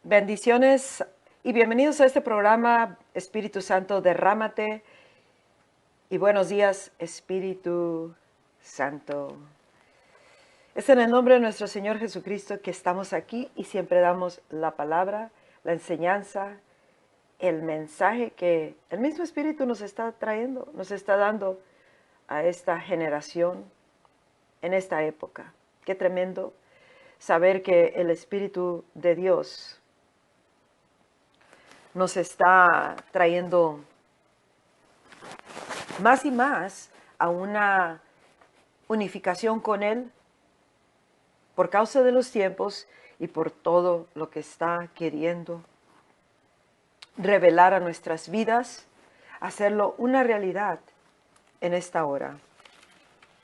Bendiciones y bienvenidos a este programa Espíritu Santo, derrámate. Y buenos días, Espíritu Santo. Es en el nombre de nuestro Señor Jesucristo que estamos aquí y siempre damos la palabra, la enseñanza, el mensaje que el mismo Espíritu nos está trayendo, nos está dando a esta generación en esta época. Qué tremendo saber que el Espíritu de Dios nos está trayendo más y más a una unificación con Él por causa de los tiempos y por todo lo que está queriendo revelar a nuestras vidas, hacerlo una realidad en esta hora.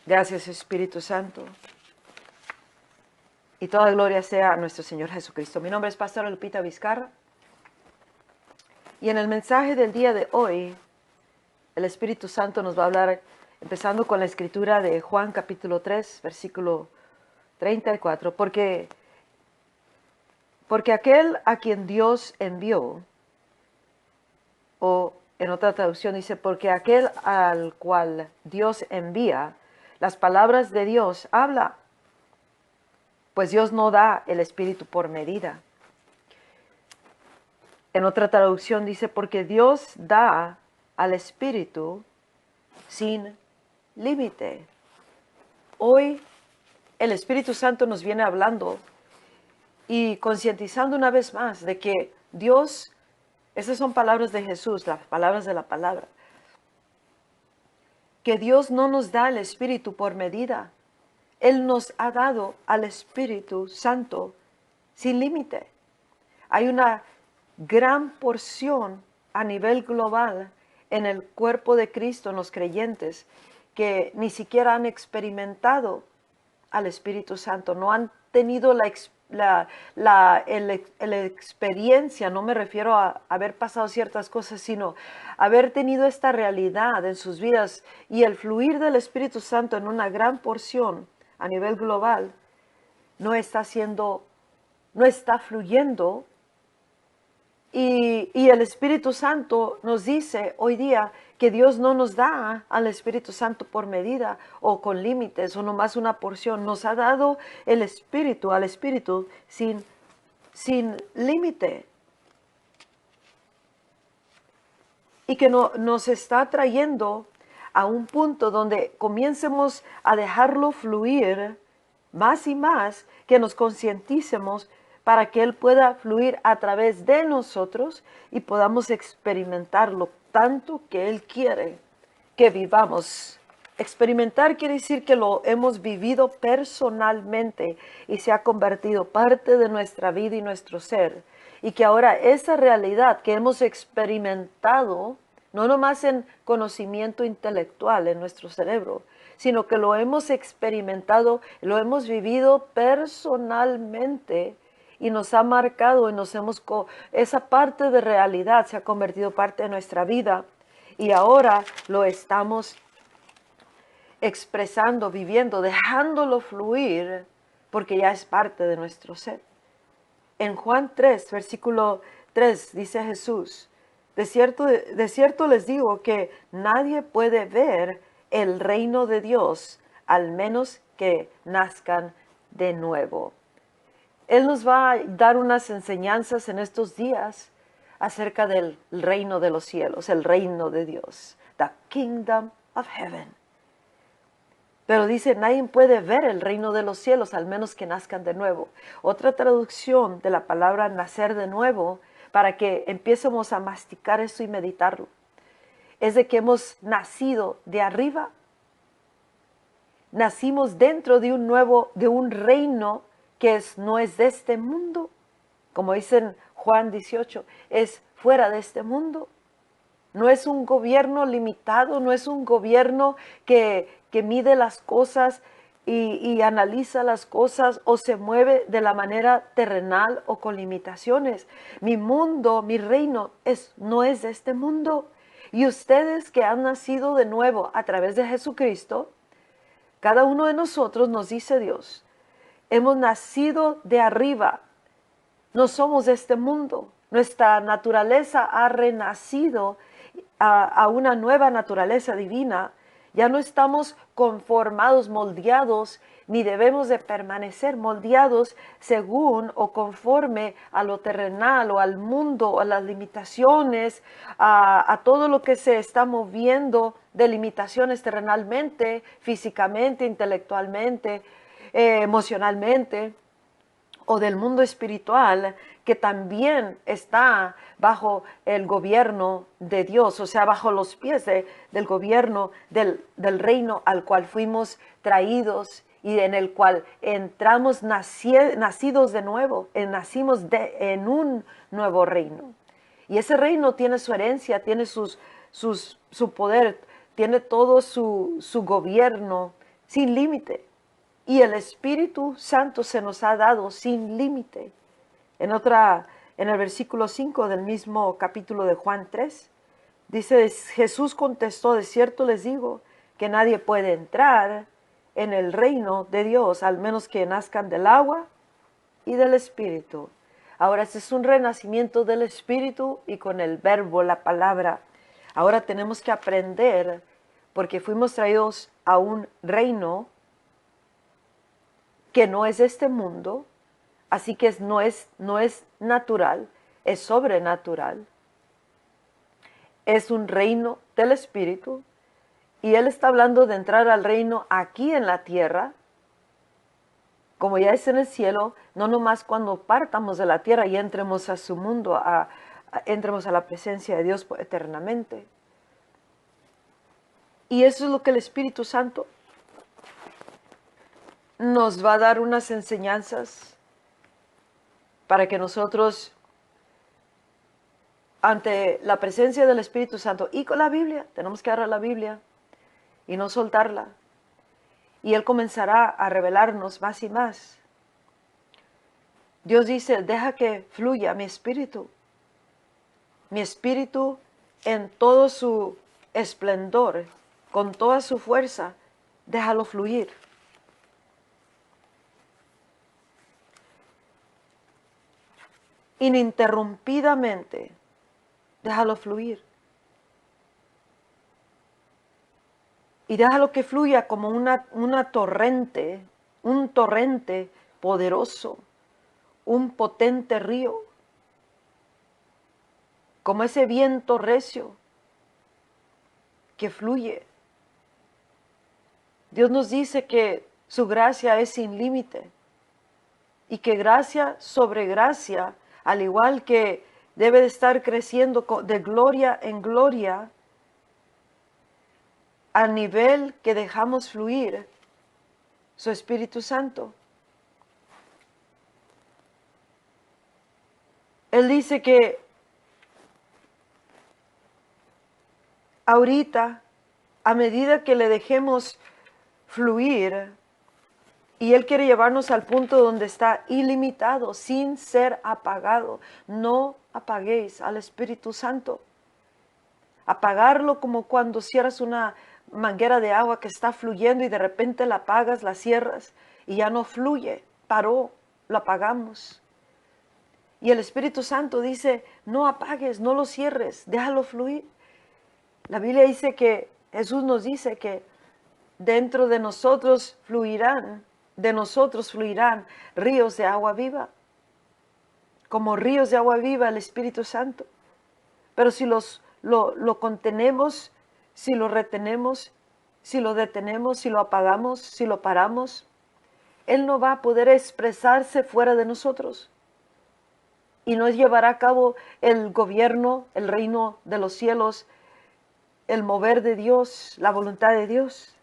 Gracias, Espíritu Santo. Y toda gloria sea a nuestro Señor Jesucristo. Mi nombre es Pastora Lupita Vizcarra. Y en el mensaje del día de hoy, el Espíritu Santo nos va a hablar, empezando con la escritura de Juan capítulo 3, versículo 34, porque aquel a quien Dios envió, o en otra traducción dice, porque aquel al cual Dios envía, las palabras de Dios habla, pues Dios no da el Espíritu por medida. En otra traducción dice, porque Dios da al Espíritu sin límite. Hoy el Espíritu Santo nos viene hablando y concientizando una vez más de que Dios, esas son palabras de Jesús, las palabras de la palabra, que Dios no nos da el Espíritu por medida. Él nos ha dado al Espíritu Santo sin límite. Hay una gran porción a nivel global en el cuerpo de Cristo, en los creyentes, que ni siquiera han experimentado al Espíritu Santo, no han tenido la experiencia, no me refiero a haber pasado ciertas cosas, sino haber tenido esta realidad en sus vidas y el fluir del Espíritu Santo en una gran porción a nivel global no está fluyendo. Y el Espíritu Santo nos dice hoy día que Dios no nos da al Espíritu Santo por medida o con límites o nomás una porción. Nos ha dado el Espíritu, al Espíritu sin límite. Y que nos está trayendo a un punto donde comiencemos a dejarlo fluir más y más, que nos concienticemos para que Él pueda fluir a través de nosotros y podamos experimentarlo tanto que Él quiere que vivamos. Experimentar quiere decir que lo hemos vivido personalmente y se ha convertido parte de nuestra vida y nuestro ser. Y que ahora esa realidad que hemos experimentado, no nomás en conocimiento intelectual en nuestro cerebro, sino que lo hemos experimentado, lo hemos vivido personalmente y nos ha marcado y esa parte de realidad se ha convertido parte de nuestra vida y ahora lo estamos expresando, viviendo, dejándolo fluir porque ya es parte de nuestro ser. En Juan 3, versículo 3 dice Jesús, de cierto les digo que nadie puede ver el reino de Dios al menos que nazcan de nuevo. Él nos va a dar unas enseñanzas en estos días acerca del reino de los cielos, el reino de Dios, the kingdom of heaven. Pero dice, nadie puede ver el reino de los cielos al menos que nazcan de nuevo. Otra traducción de la palabra nacer de nuevo, para que empecemos a masticar esto y meditarlo, es de que hemos nacido de arriba. Nacimos dentro de un reino que no es de este mundo. Como dice en Juan 18, es fuera de este mundo. No es un gobierno limitado, no es un gobierno que mide las cosas y analiza las cosas o se mueve de la manera terrenal o con limitaciones. Mi mundo, mi reino no es de este mundo. Y ustedes que han nacido de nuevo a través de Jesucristo, cada uno de nosotros, nos dice Dios, hemos nacido de arriba. No somos de este mundo. Nuestra naturaleza ha renacido a una nueva naturaleza divina. Ya no estamos conformados, moldeados, ni debemos de permanecer moldeados según o conforme a lo terrenal o al mundo, a las limitaciones, a todo lo que se está moviendo de limitaciones terrenalmente, físicamente, intelectualmente, emocionalmente, o del mundo espiritual que también está bajo el gobierno de Dios, o sea, bajo los pies del gobierno del reino al cual fuimos traídos y en el cual entramos nacidos de nuevo, nacimos en un nuevo reino. Y ese reino tiene su herencia, tiene su poder, tiene todo su gobierno sin límite. Y el Espíritu Santo se nos ha dado sin límite. En el versículo 5 del mismo capítulo de Juan 3, dice, Jesús contestó, de cierto les digo, que nadie puede entrar en el reino de Dios, al menos que nazcan del agua y del Espíritu. Ahora, este es un renacimiento del Espíritu y con el verbo, la palabra. Ahora tenemos que aprender, porque fuimos traídos a un reino que no es este mundo, así que no es natural, es sobrenatural. Es un reino del Espíritu y Él está hablando de entrar al reino aquí en la tierra, como ya es en el cielo, no nomás cuando partamos de la tierra y entremos a su mundo, entremos a la presencia de Dios eternamente. Y eso es lo que el Espíritu Santo nos va a dar, unas enseñanzas para que nosotros, ante la presencia del Espíritu Santo y con la Biblia, tenemos que agarrar la Biblia y no soltarla. Y Él comenzará a revelarnos más y más. Dios dice, deja que fluya mi espíritu en todo su esplendor, con toda su fuerza, déjalo fluir. Ininterrumpidamente, déjalo fluir. Y déjalo que fluya como una torrente, un torrente poderoso, un potente río, como ese viento recio que fluye. Dios nos dice que su gracia es sin límite y que gracia sobre gracia, al igual que debe de estar creciendo de gloria en gloria, al nivel que dejamos fluir su Espíritu Santo. Él dice que ahorita, a medida que le dejemos fluir, y Él quiere llevarnos al punto donde está ilimitado, sin ser apagado. No apaguéis al Espíritu Santo. Apagarlo como cuando cierras una manguera de agua que está fluyendo y de repente la apagas, la cierras y ya no fluye. Paró, lo apagamos. Y el Espíritu Santo dice, no apagues, no lo cierres, déjalo fluir. La Biblia dice que, Jesús nos dice que dentro de nosotros fluirán ríos de agua viva, como ríos de agua viva el Espíritu Santo. Pero si lo contenemos, si lo retenemos, si lo detenemos, si lo apagamos, si lo paramos, Él no va a poder expresarse fuera de nosotros. Y no llevará a cabo el gobierno, el reino de los cielos, el mover de Dios, la voluntad de Dios,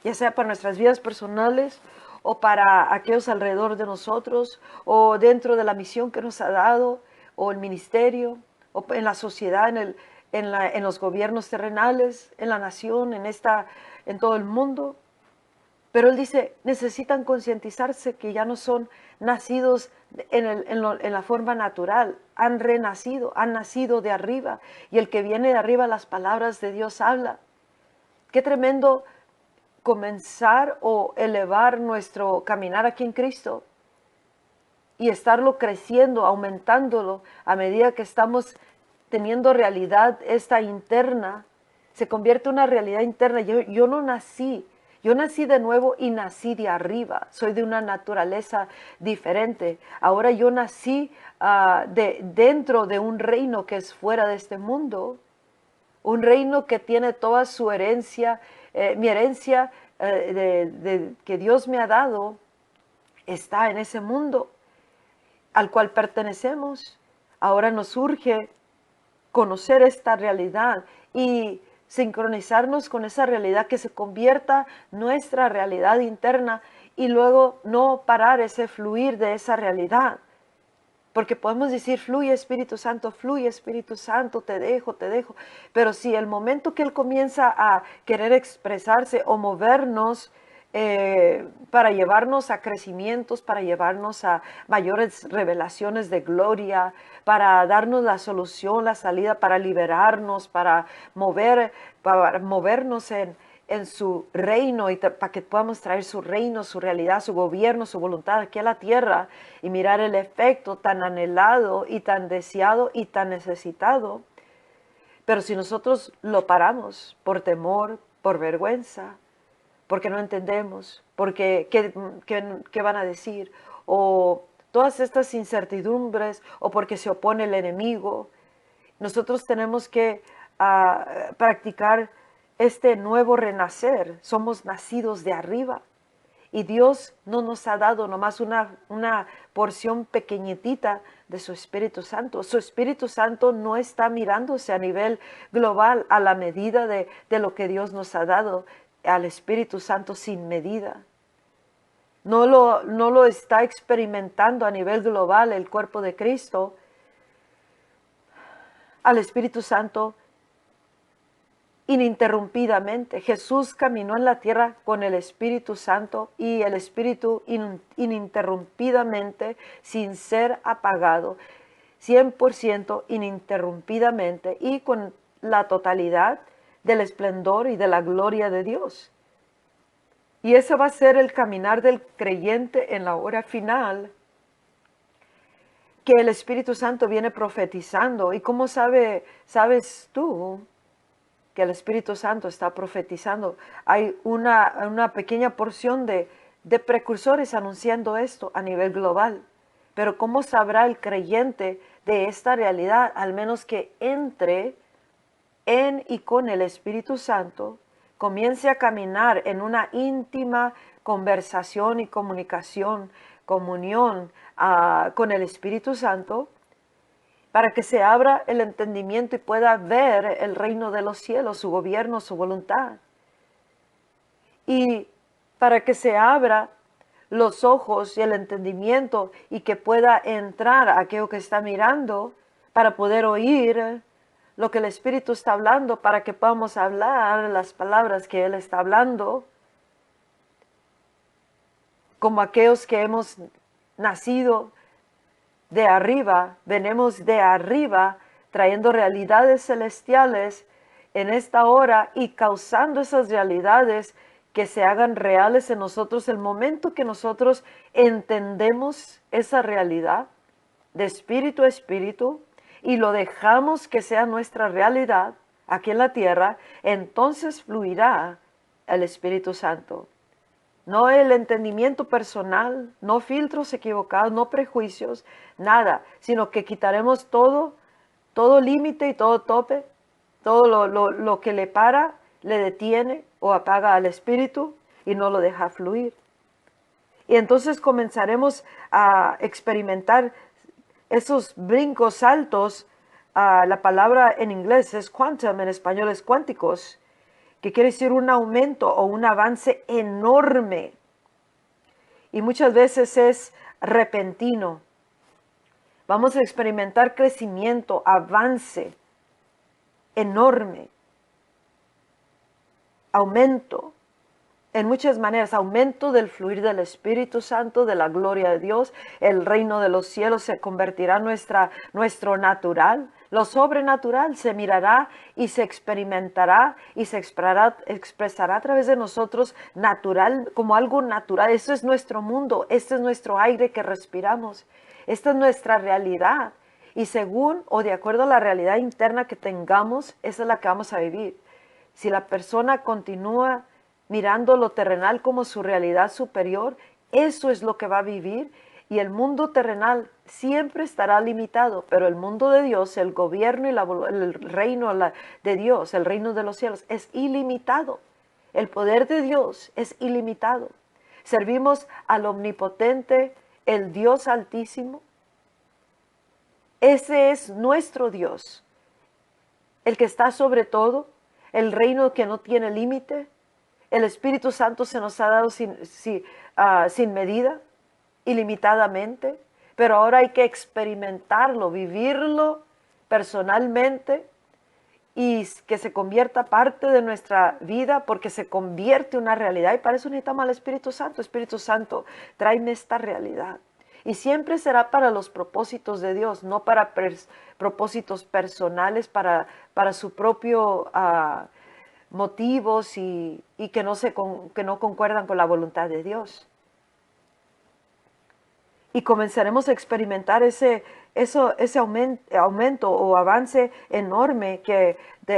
ya sea para nuestras vidas personales o para aquellos alrededor de nosotros, o dentro de la misión que nos ha dado, o el ministerio, o en la sociedad, en los gobiernos terrenales, en la nación, en todo el mundo. Pero Él dice, necesitan concientizarse que ya no son nacidos en la forma natural, han renacido, han nacido de arriba, y el que viene de arriba, las palabras de Dios habla. Qué tremendo comenzar o elevar nuestro caminar aquí en Cristo y estarlo creciendo, aumentándolo a medida que estamos teniendo realidad esta interna, se convierte en una realidad interna. Yo no nací, yo nací de nuevo y nací de arriba, soy de una naturaleza diferente. Ahora yo nací dentro de un reino que es fuera de este mundo, un reino que tiene toda su herencia, mi herencia que Dios me ha dado está en ese mundo al cual pertenecemos. Ahora nos urge conocer esta realidad y sincronizarnos con esa realidad, que se convierta nuestra realidad interna y luego no parar ese fluir de esa realidad. Porque podemos decir, fluye Espíritu Santo, te dejo, te dejo. Pero si el momento que Él comienza a querer expresarse o movernos para llevarnos a crecimientos, para llevarnos a mayores revelaciones de gloria, para darnos la solución, la salida, para liberarnos, para movernos en su reino y para que podamos traer su reino, su realidad, su gobierno, su voluntad aquí a la tierra y mirar el efecto tan anhelado y tan deseado y tan necesitado. Pero si nosotros lo paramos por temor, por vergüenza, porque no entendemos, porque ¿qué van a decir? O todas estas incertidumbres, o porque se opone el enemigo, nosotros tenemos que practicar este nuevo renacer. Somos nacidos de arriba. Y Dios no nos ha dado nomás una porción pequeñitita de su Espíritu Santo. Su Espíritu Santo no está mirándose a nivel global a la medida de lo que Dios nos ha dado al Espíritu Santo sin medida. No lo está experimentando a nivel global el cuerpo de Cristo, al Espíritu Santo ininterrumpidamente. Jesús caminó en la tierra con el Espíritu Santo y el Espíritu ininterrumpidamente, sin ser apagado, 100% ininterrumpidamente y con la totalidad del esplendor y de la gloria de Dios. Y ese va a ser el caminar del creyente en la hora final, que el Espíritu Santo viene profetizando. ¿Y cómo sabes tú que el Espíritu Santo está profetizando? Hay una pequeña porción de precursores anunciando esto a nivel global. Pero ¿cómo sabrá el creyente de esta realidad? Al menos que entre en y con el Espíritu Santo, comience a caminar en una íntima conversación y comunión con el Espíritu Santo, para que se abra el entendimiento y pueda ver el reino de los cielos, su gobierno, su voluntad. Y para que se abra los ojos y el entendimiento y que pueda entrar a aquello que está mirando, para poder oír lo que el Espíritu está hablando, para que podamos hablar las palabras que Él está hablando, como aquellos que hemos nacido de arriba, venimos de arriba, trayendo realidades celestiales en esta hora y causando esas realidades que se hagan reales en nosotros. El momento que nosotros entendemos esa realidad de espíritu a espíritu y lo dejamos que sea nuestra realidad aquí en la tierra, entonces fluirá el Espíritu Santo. No el entendimiento personal, no filtros equivocados, no prejuicios, nada, sino que quitaremos todo límite y todo tope, todo lo que le para, le detiene o apaga al Espíritu y no lo deja fluir. Y entonces comenzaremos a experimentar esos brincos, saltos. La palabra en inglés es quantum, en español es cuánticos, que quiere decir un aumento o un avance enorme. Y muchas veces es repentino. Vamos a experimentar crecimiento, avance enorme, aumento. en muchas maneras, aumento del fluir del Espíritu Santo, de la gloria de Dios. El reino de los cielos se convertirá en nuestro natural. Lo sobrenatural se mirará y se experimentará y se expresará a través de nosotros natural, como algo natural. Este es nuestro mundo, este es nuestro aire que respiramos, esta es nuestra realidad. Y según o de acuerdo a la realidad interna que tengamos, esa es la que vamos a vivir. Si la persona continúa mirando lo terrenal como su realidad superior, eso es lo que va a vivir, y el mundo terrenal siempre estará limitado, pero el mundo de Dios, el gobierno y el reino de Dios, el reino de los cielos, es ilimitado. El poder de Dios es ilimitado. Servimos al omnipotente, el Dios altísimo. Ese es nuestro Dios, el que está sobre todo, el reino que no tiene límite. El Espíritu Santo se nos ha dado sin medida, ilimitadamente, pero ahora hay que experimentarlo, vivirlo personalmente y que se convierta parte de nuestra vida, porque se convierte en una realidad, y para eso necesitamos al Espíritu Santo. Espíritu Santo, tráeme esta realidad. Y siempre será para los propósitos de Dios, no para propósitos personales, para su propio motivos y que no concuerdan con la voluntad de Dios. Y comenzaremos a experimentar ese aumento o avance enorme que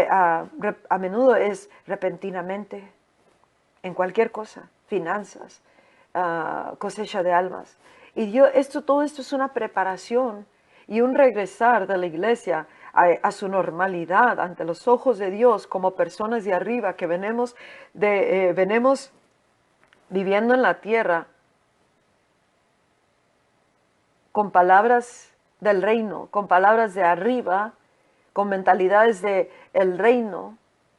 a menudo es repentinamente en cualquier cosa, finanzas, cosecha de almas. Y todo esto es una preparación y un regresar de la iglesia a su normalidad ante los ojos de Dios como personas de arriba que venimos viviendo en la tierra con palabras del reino, con palabras de arriba, con mentalidades del reino,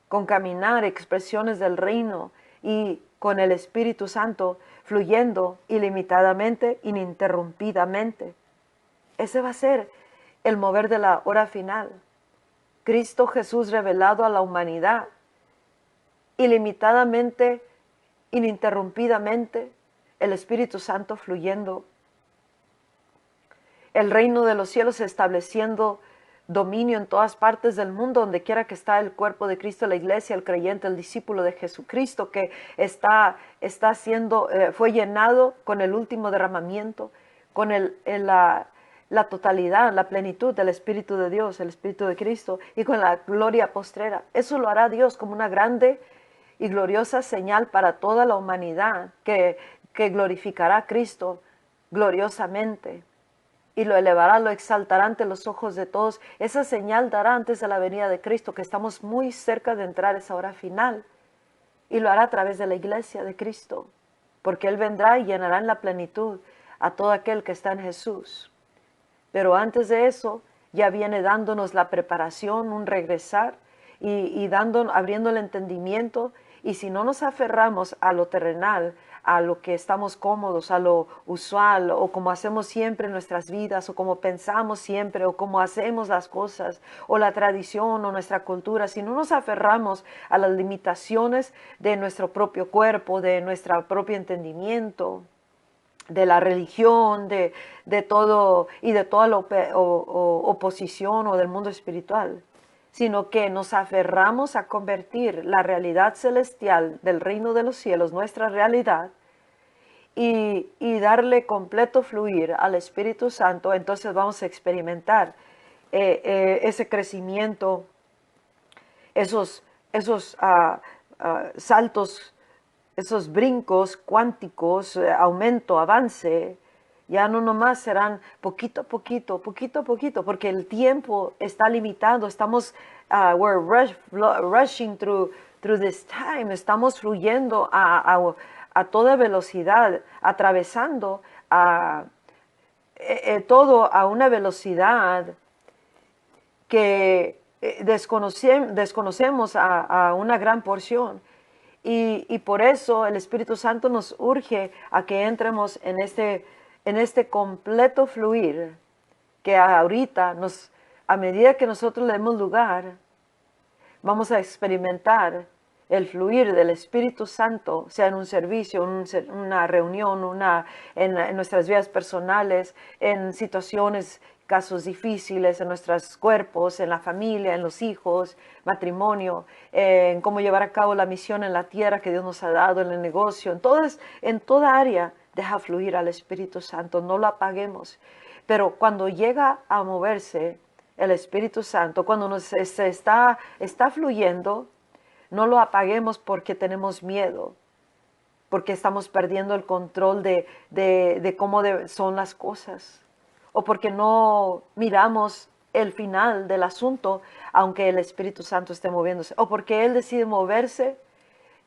con caminar, expresiones del reino y con el Espíritu Santo fluyendo ilimitadamente, ininterrumpidamente. Ese va a ser el mover de la hora final. Cristo Jesús revelado a la humanidad, ilimitadamente, ininterrumpidamente, el Espíritu Santo fluyendo. El reino de los cielos estableciendo dominio en todas partes del mundo, donde quiera que está el cuerpo de Cristo, la iglesia, el creyente, el discípulo de Jesucristo, que fue llenado con el último derramamiento, con la totalidad, la plenitud del Espíritu de Dios, el Espíritu de Cristo, y con la gloria postrera. Eso lo hará Dios como una grande y gloriosa señal para toda la humanidad, que glorificará a Cristo gloriosamente. Y lo elevará, lo exaltará ante los ojos de todos. Esa señal dará antes de la venida de Cristo, que estamos muy cerca de entrar a esa hora final. Y lo hará a través de la iglesia de Cristo, porque Él vendrá y llenará en la plenitud a todo aquel que está en Jesús. Pero antes de eso, ya viene dándonos la preparación, un regresar y abriendo el entendimiento. Y si no nos aferramos a lo terrenal, a lo que estamos cómodos, a lo usual, o como hacemos siempre en nuestras vidas, o como pensamos siempre, o como hacemos las cosas, o la tradición, o nuestra cultura, si no nos aferramos a las limitaciones de nuestro propio cuerpo, de nuestro propio entendimiento, de la religión, de todo y de toda la oposición o del mundo espiritual, sino que nos aferramos a convertir la realidad celestial del reino de los cielos, nuestra realidad, y darle completo fluir al Espíritu Santo, entonces vamos a experimentar ese crecimiento, esos saltos, esos brincos cuánticos, aumento, avance. Ya no nomás serán poquito a poquito, porque el tiempo está limitado. Estamos, we're rushing through this time. Estamos fluyendo a toda velocidad, atravesando todo a una velocidad que desconocemos a una gran porción. Y por eso el Espíritu Santo nos urge a que entremos en este completo fluir, que ahorita, a medida que nosotros le demos lugar, vamos a experimentar el fluir del Espíritu Santo, sea en un servicio, una reunión, en nuestras vidas personales, en situaciones, casos difíciles, en nuestros cuerpos, en la familia, en los hijos, matrimonio, en cómo llevar a cabo la misión en la tierra que Dios nos ha dado, en el negocio, en toda área, deja fluir al Espíritu Santo, no lo apaguemos. Pero cuando llega a moverse el Espíritu Santo, cuando se está fluyendo, no lo apaguemos porque tenemos miedo, porque estamos perdiendo el control de cómo son las cosas, o porque no miramos el final del asunto, aunque el Espíritu Santo esté moviéndose, o porque Él decide moverse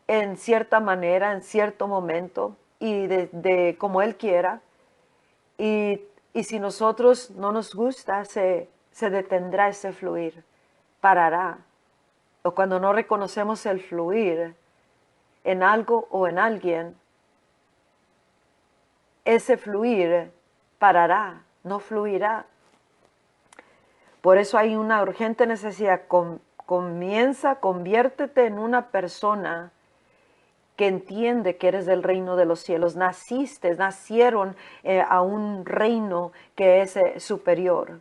en cierta manera, en cierto momento, y de como Él quiera, y si nosotros no nos gusta, se detendrá ese fluir, parará. O cuando no reconocemos el fluir en algo o en alguien, ese fluir parará, no fluirá. Por eso hay una urgente necesidad. Conviértete en una persona que entiende que eres del reino de los cielos. Nacieron a un reino que es superior.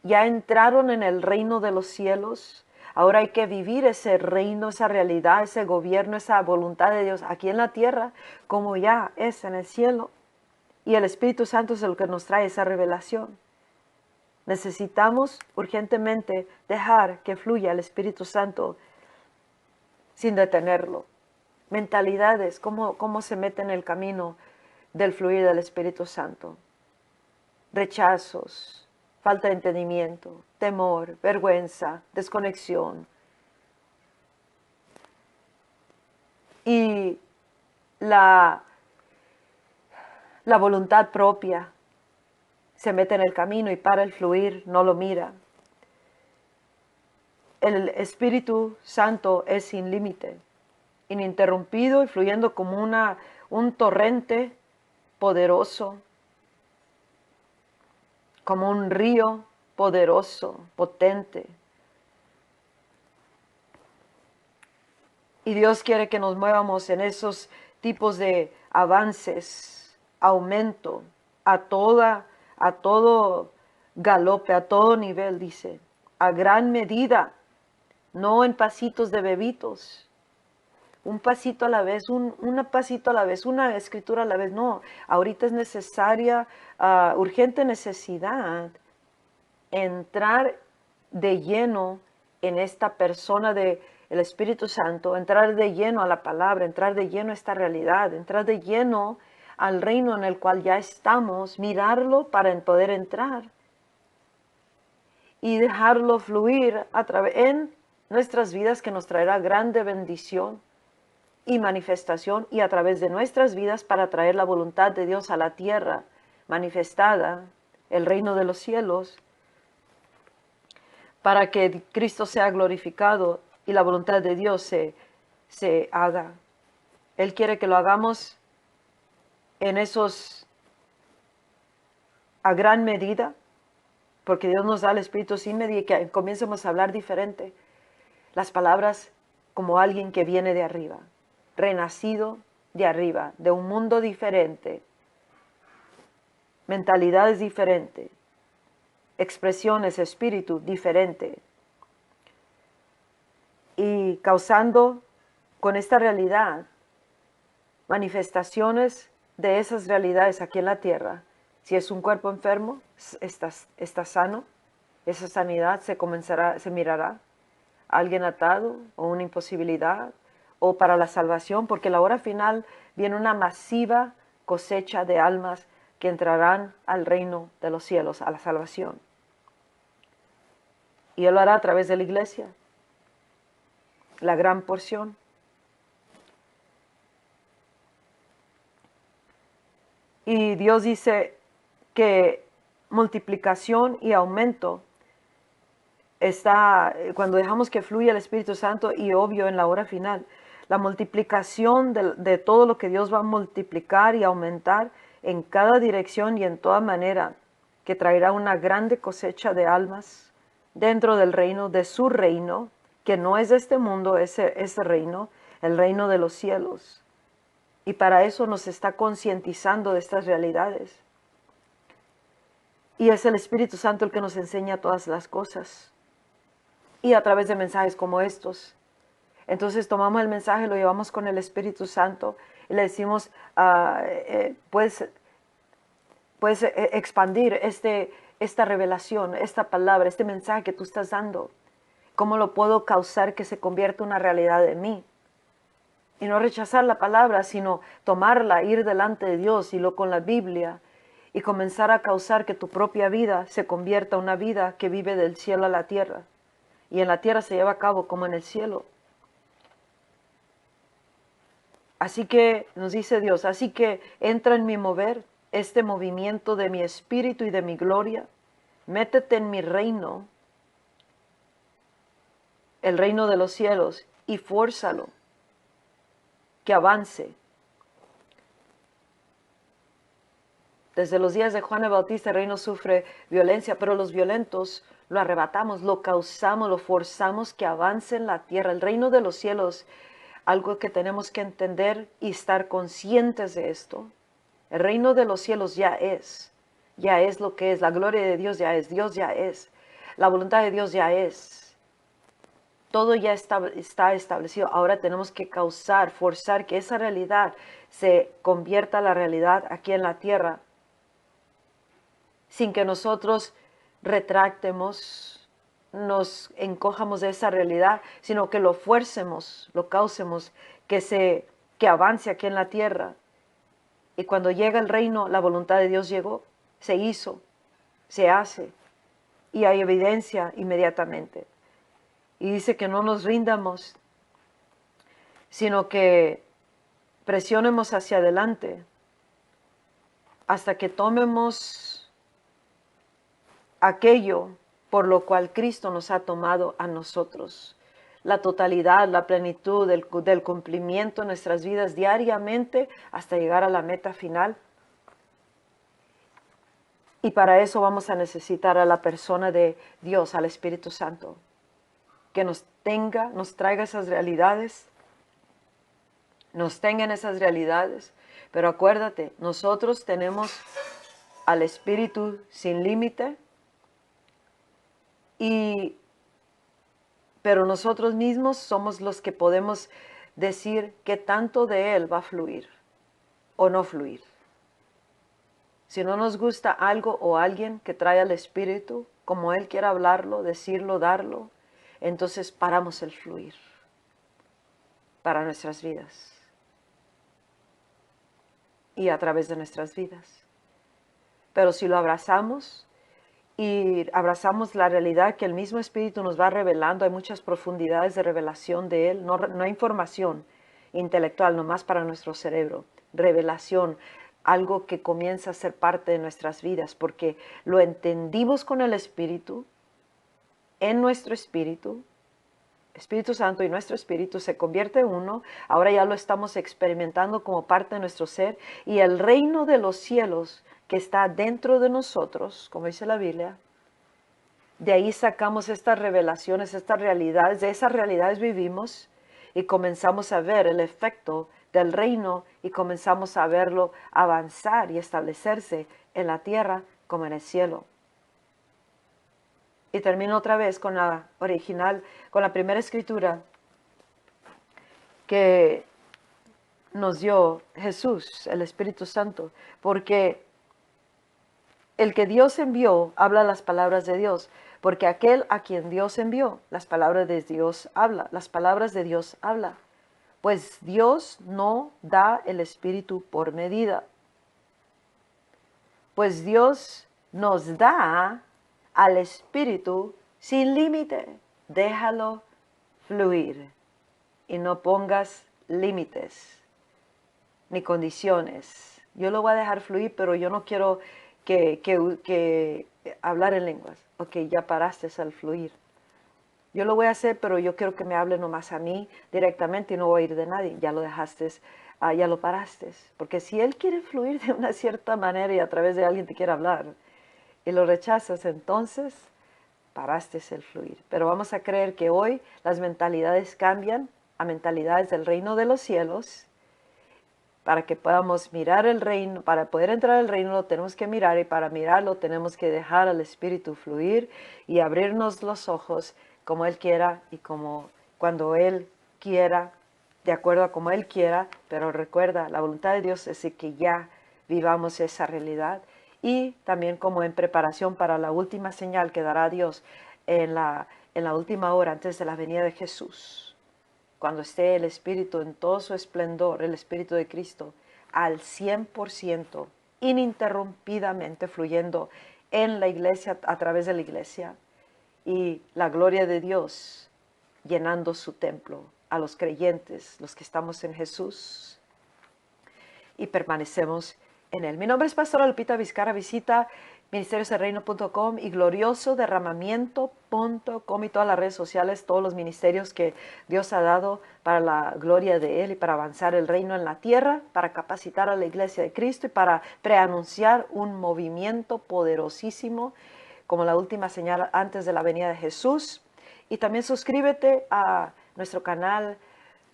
Ya entraron en el reino de los cielos. Ahora hay que vivir ese reino, esa realidad, ese gobierno, esa voluntad de Dios aquí en la tierra, como ya es en el cielo. Y el Espíritu Santo es el que nos trae esa revelación. Necesitamos urgentemente dejar que fluya el Espíritu Santo sin detenerlo. Mentalidades, cómo se mete en el camino del fluir del Espíritu Santo. Rechazos, falta de entendimiento, temor, vergüenza, desconexión. Y la voluntad propia se mete en el camino y para el fluir, no lo mira. El Espíritu Santo es sin límite, ininterrumpido y fluyendo como un torrente poderoso, como un río poderoso, potente. Y Dios quiere que nos muevamos en esos tipos de avances, aumento, a todo galope, a todo nivel, dice, a gran medida, no en pasitos de bebitos, un pasito a la vez, un pasito a la vez, una escritura a la vez. No, ahorita es necesaria, urgente necesidad, entrar de lleno en esta persona del Espíritu Santo, entrar de lleno a la palabra, entrar de lleno a esta realidad, entrar de lleno al reino en el cual ya estamos, mirarlo para poder entrar y dejarlo fluir en nuestras vidas, que nos traerá grande bendición y manifestación, y a través de nuestras vidas para traer la voluntad de Dios a la tierra manifestada, el reino de los cielos, para que Cristo sea glorificado y la voluntad de Dios se haga. Él quiere que lo hagamos en a gran medida, porque Dios nos da el Espíritu sin medida, y que comiencemos a hablar diferente. Las palabras como alguien que viene de arriba, renacido de arriba, de un mundo diferente, mentalidades diferentes, expresiones, espíritu diferente, y causando con esta realidad manifestaciones de esas realidades aquí en la tierra. Si es un cuerpo enfermo, está sano, esa sanidad se mirará. Alguien atado o una imposibilidad, o para la salvación, porque la hora final viene una masiva cosecha de almas que entrarán al reino de los cielos, a la salvación. Y Él lo hará a través de la iglesia, la gran porción. Y Dios dice que multiplicación y aumento está cuando dejamos que fluya el Espíritu Santo, y obvio en la hora final, la multiplicación de todo lo que Dios va a multiplicar y aumentar en cada dirección y en toda manera, que traerá una grande cosecha de almas dentro del reino, de su reino, que no es de este mundo, ese reino, el reino de los cielos. Y para eso nos está concientizando de estas realidades. Y es el Espíritu Santo el que nos enseña todas las cosas. Y a través de mensajes como estos. Entonces tomamos el mensaje, lo llevamos con el Espíritu Santo y le decimos, puedes expandir esta revelación, esta palabra, este mensaje que tú estás dando. ¿Cómo lo puedo causar que se convierta en una realidad en mí? Y no rechazar la palabra, sino tomarla, ir delante de Dios y lo con la Biblia y comenzar a causar que tu propia vida se convierta en una vida que vive del cielo a la tierra. Y en la tierra se lleva a cabo como en el cielo. Así que, nos dice Dios, así que entra en mi mover, este movimiento de mi espíritu y de mi gloria. Métete en mi reino, el reino de los cielos, y fuérzalo, que avance. Desde los días de Juan el Bautista el reino sufre violencia, pero los violentos lo arrebatamos, lo causamos, lo forzamos que avance en la tierra. El reino de los cielos, algo que tenemos que entender y estar conscientes de esto. El reino de los cielos ya es lo que es. La gloria de Dios ya es. La voluntad de Dios ya es. Todo ya está establecido. Ahora tenemos que causar, forzar que esa realidad se convierta a la realidad aquí en la tierra, sin que nosotros retractemos, nos encojamos de esa realidad, sino que lo fuercemos, lo causemos, que avance aquí en la tierra. Y cuando llega el reino, la voluntad de Dios llegó, se hizo, se hace, y hay evidencia inmediatamente. Y dice que no nos rindamos, sino que presionemos hacia adelante hasta que tomemos aquello por lo cual Cristo nos ha tomado a nosotros. La totalidad, la plenitud del cumplimiento de nuestras vidas diariamente hasta llegar a la meta final. Y para eso vamos a necesitar a la persona de Dios, al Espíritu Santo, que nos traiga esas realidades, nos tengan esas realidades. Pero acuérdate, nosotros tenemos al Espíritu sin límite, pero nosotros mismos somos los que podemos decir qué tanto de Él va a fluir o no fluir. Si no nos gusta algo o alguien que trae al Espíritu, como Él quiera hablarlo, decirlo, darlo, entonces paramos el fluir para nuestras vidas y a través de nuestras vidas. Pero si lo abrazamos y abrazamos la realidad que el mismo Espíritu nos va revelando, hay muchas profundidades de revelación de Él, no hay información intelectual nomás para nuestro cerebro, revelación, algo que comienza a ser parte de nuestras vidas, porque lo entendimos con el Espíritu, en nuestro Espíritu Santo y nuestro espíritu se convierte en uno, ahora ya lo estamos experimentando como parte de nuestro ser, y el reino de los cielos que está dentro de nosotros, como dice la Biblia, de ahí sacamos estas revelaciones, estas realidades, de esas realidades vivimos y comenzamos a ver el efecto del reino y comenzamos a verlo avanzar y establecerse en la tierra como en el cielo. Y termino otra vez con la original, con la primera escritura que nos dio Jesús, el Espíritu Santo, porque el que Dios envió habla las palabras de Dios, porque aquel a quien Dios envió, las palabras de Dios habla, las palabras de Dios habla. Pues Dios no da el Espíritu por medida. Pues Dios nos da al Espíritu sin límite. Déjalo fluir y no pongas límites ni condiciones. Yo lo voy a dejar fluir, pero yo no quiero que hablar en lenguas. Ok, ya paraste al fluir. Yo lo voy a hacer, pero yo quiero que me hable nomás a mí directamente y no voy a ir de nadie. Ya lo dejaste, ya lo paraste. Porque si Él quiere fluir de una cierta manera y a través de alguien te quiere hablar y lo rechazas, entonces paraste el fluir. Pero vamos a creer que hoy las mentalidades cambian a mentalidades del reino de los cielos. Para que podamos mirar el reino, para poder entrar al reino lo tenemos que mirar, y para mirarlo tenemos que dejar al Espíritu fluir y abrirnos los ojos como Él quiera y como cuando Él quiera, de acuerdo a como Él quiera. Pero recuerda, la voluntad de Dios es de que ya vivamos esa realidad, y también como en preparación para la última señal que dará Dios en la última hora antes de la venida de Jesús. Cuando esté el Espíritu en todo su esplendor, el Espíritu de Cristo, al 100%, ininterrumpidamente fluyendo en la iglesia, a través de la iglesia, y la gloria de Dios llenando su templo a los creyentes, los que estamos en Jesús y permanecemos en Él. Mi nombre es Pastora Lupita Vizcarra. Visita ministeriosdelreino.com y gloriosoderramamiento.com y todas las redes sociales, todos los ministerios que Dios ha dado para la gloria de Él y para avanzar el reino en la tierra, para capacitar a la iglesia de Cristo y para preanunciar un movimiento poderosísimo como la última señal antes de la venida de Jesús. Y también suscríbete a nuestro canal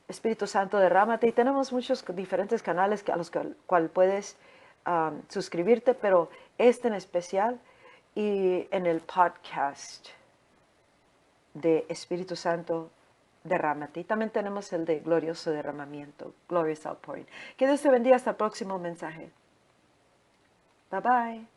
Espíritu Santo, derrámate. Y tenemos muchos diferentes canales a los cuales puedes suscribirte, pero este en especial, y en el podcast de Espíritu Santo, derrámate. Y también tenemos el de glorioso derramamiento, Glorious Outpouring. Que Dios te bendiga. Hasta el próximo mensaje. Bye bye.